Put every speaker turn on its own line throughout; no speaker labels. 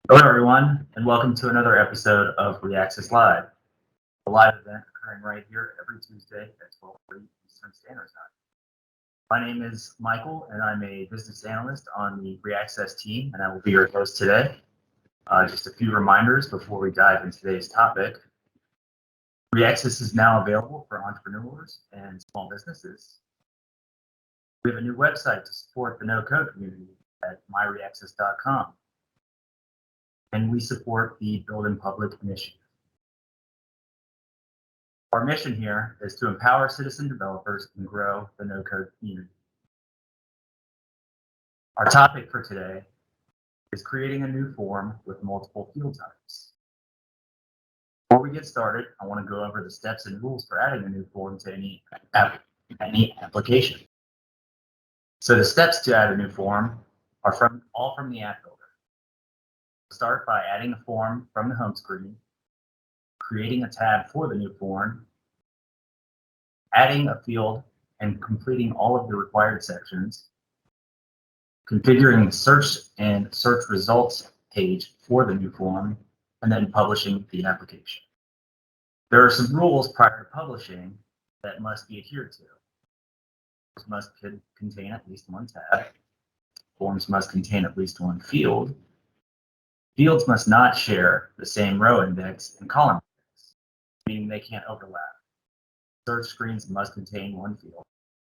Hello, everyone, and welcome to another episode of ReAccess Live, a live event occurring right here every Tuesday at 12:30 Eastern Standard Time. My name is Michael, and I'm a business analyst on the ReAccess team, and I will be your host today. Just a few reminders before we dive into today's topic. ReAccess is now available for entrepreneurs and small businesses. We have a new website to support the no-code community at myreaccess.com. And we support the Build in Public initiative. Our mission here is to empower citizen developers and grow the no-code community. Our topic for today is creating a new form with multiple field types. Before we get started, I want to go over the steps and rules for adding a new form to any application. So the steps to add a new form are all from the app builder. Start by adding a form from the home screen, creating a tab for the new form, adding a field and completing all of the required sections, configuring the search and search results page for the new form, and then publishing the application. There are some rules prior to publishing that must be adhered to. Forms must contain at least one tab. Forms must contain at least one field. Fields must not share the same row index and column index, meaning they can't overlap. Search screens must contain one field.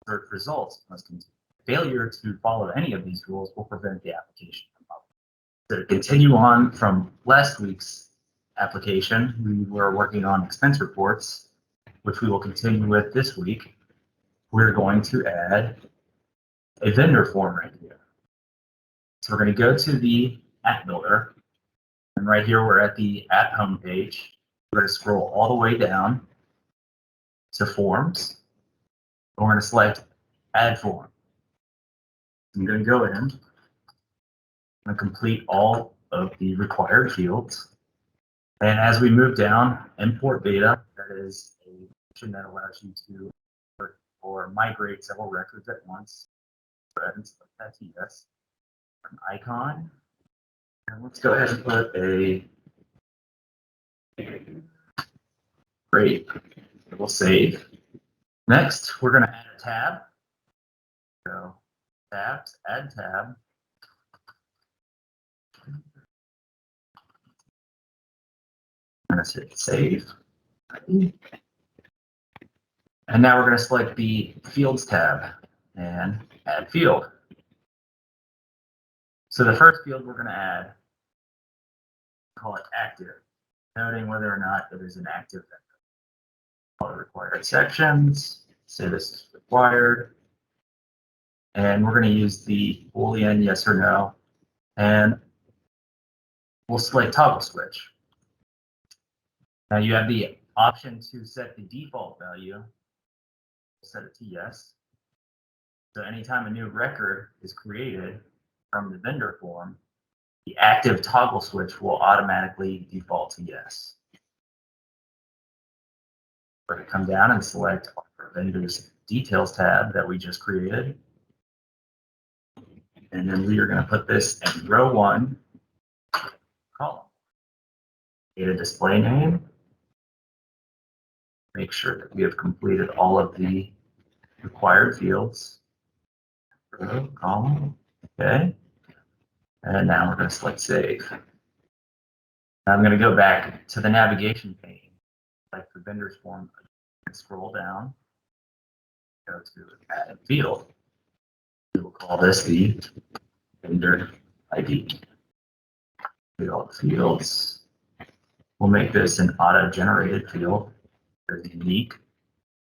Search results must contain. Failure to follow any of these rules will prevent the application from publishing. So to continue on from last week's application, we were working on expense reports, which we will continue with this week. We're going to add a vendor form right here. So we're going to go to the app builder. And right here, we're at the app homepage. We're going to scroll all the way down to forms. We're going to select add form. I'm going to go in and complete all of the required fields. And as we move down, import data, that is a function that allows you to import or migrate several records at once. Go ahead and select that to yes. An icon. And let's go ahead and put a great. We'll save. Next, we're going to add a tab. So tabs, add tab. I'm going to hit save. And now we're going to select the fields tab and add field. So the first field we're going to add, call it active, noting whether or not it is an active vendor. All the required sections, say this is required. And we're going to use the Boolean yes or no. And we'll select toggle switch. Now you have the option to set the default value. Set it to yes. So anytime a new record is created from the vendor form, the active toggle switch will automatically default to yes. We're going to come down and select our vendor's details tab that we just created. And then we are going to put this in row 1, column. Data display name. Make sure that we have completed all of the required fields. Row, column, okay. And now we're going to select save. Now I'm going to go back to the navigation pane. Like the vendor's form, scroll down, go to add field. We will call this the vendor ID. Field fields. We'll make this an auto-generated field. Very unique.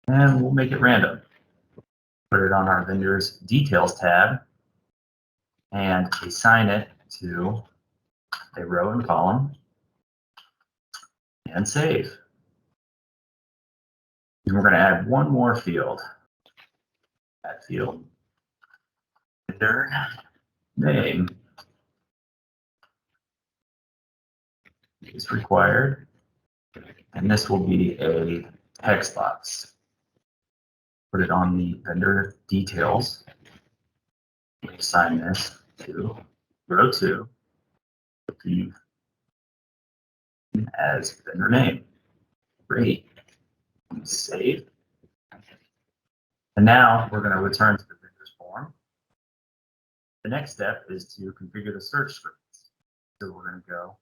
And we'll make it random. Put it on our vendor's details tab and assign it to a row and column and save. And we're going to add one more field. That field, vendor name is required, and this will be a text box. Put it on the vendor details. We assign this to row 2. The as vendor name. Great. Save. And now we're going to return to the vendor's form. The next step is to configure the search screens. So we're going to go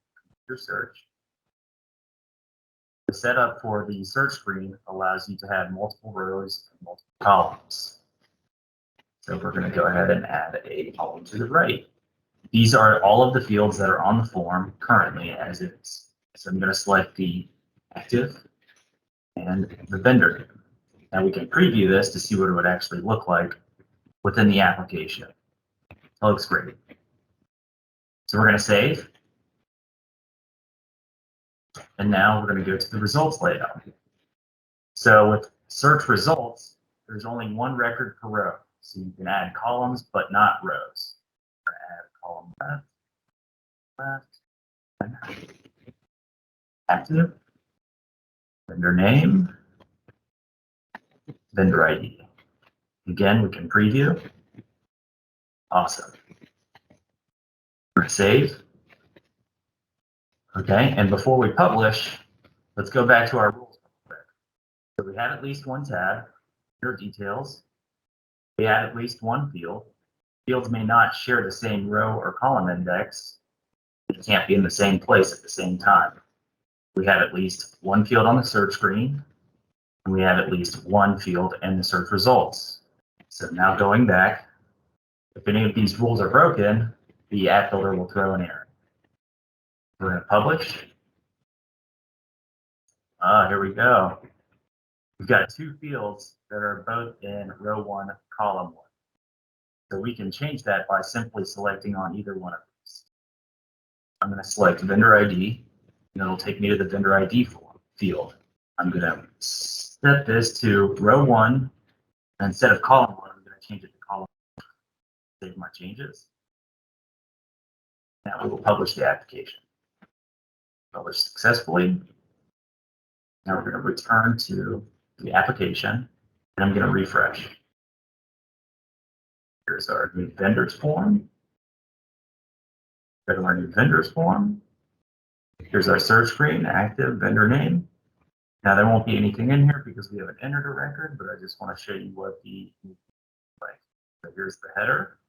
configure search. The setup for the search screen allows you to have multiple rows and multiple columns. So we're going to go ahead and add a column to the right. These are all of the fields that are on the form currently as is. So I'm going to select the active and the vendor name. Now we can preview this to see what it would actually look like within the application. It looks great. So we're going to save. And now we're going to go to the results layout. So with search results, there's only one record per row. So you can add columns, but not rows. We're going to add a column left, active, vendor name, vendor ID. Again, we can preview. Awesome. We're going to save. Okay, and before we publish, let's go back to our rules real quick. So we have at least one tab, vendor details. We add at least one field. Fields may not share the same row or column index. They can't be in the same place at the same time. We have at least one field on the search screen, and we have at least one field in the search results. So now going back, if any of these rules are broken, the app builder will throw an error. We're going to publish. Here we go. We've got two fields that are both in row 1, column 1. So we can change that by simply selecting on either one of these. I'm going to select vendor ID, and it'll take me to the vendor ID field. I'm going to set this to row 1, and instead of column 1, I'm going to change it to column 1. Save my changes. Now we will publish the application. Publish successfully. Now we're going to return to the application, and I'm going to refresh. Here's our new vendors form. Go to our new vendors form. Here's our search screen, active, vendor name. Now there won't be anything in here because we haven't entered a record, but I just want to show you what the like. So here's the header.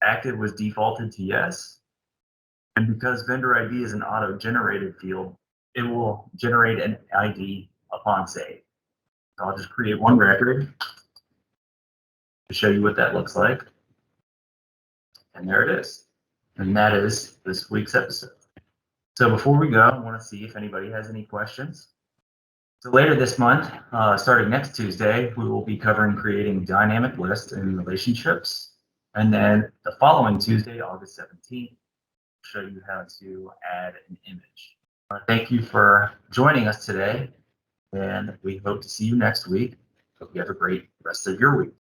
Active was defaulted to yes. And because vendor ID is an auto-generated field, it will generate an ID upon save. So I'll just create one record to show you what that looks like. And there it is. And that is this week's episode. So before we go, I want to see if anybody has any questions. So later this month, starting next Tuesday, we will be covering creating dynamic lists and relationships. And then the following Tuesday, August 17th, I'll show you how to add an image. Thank you for joining us today, and we hope to see you next week. Hope you have a great rest of your week.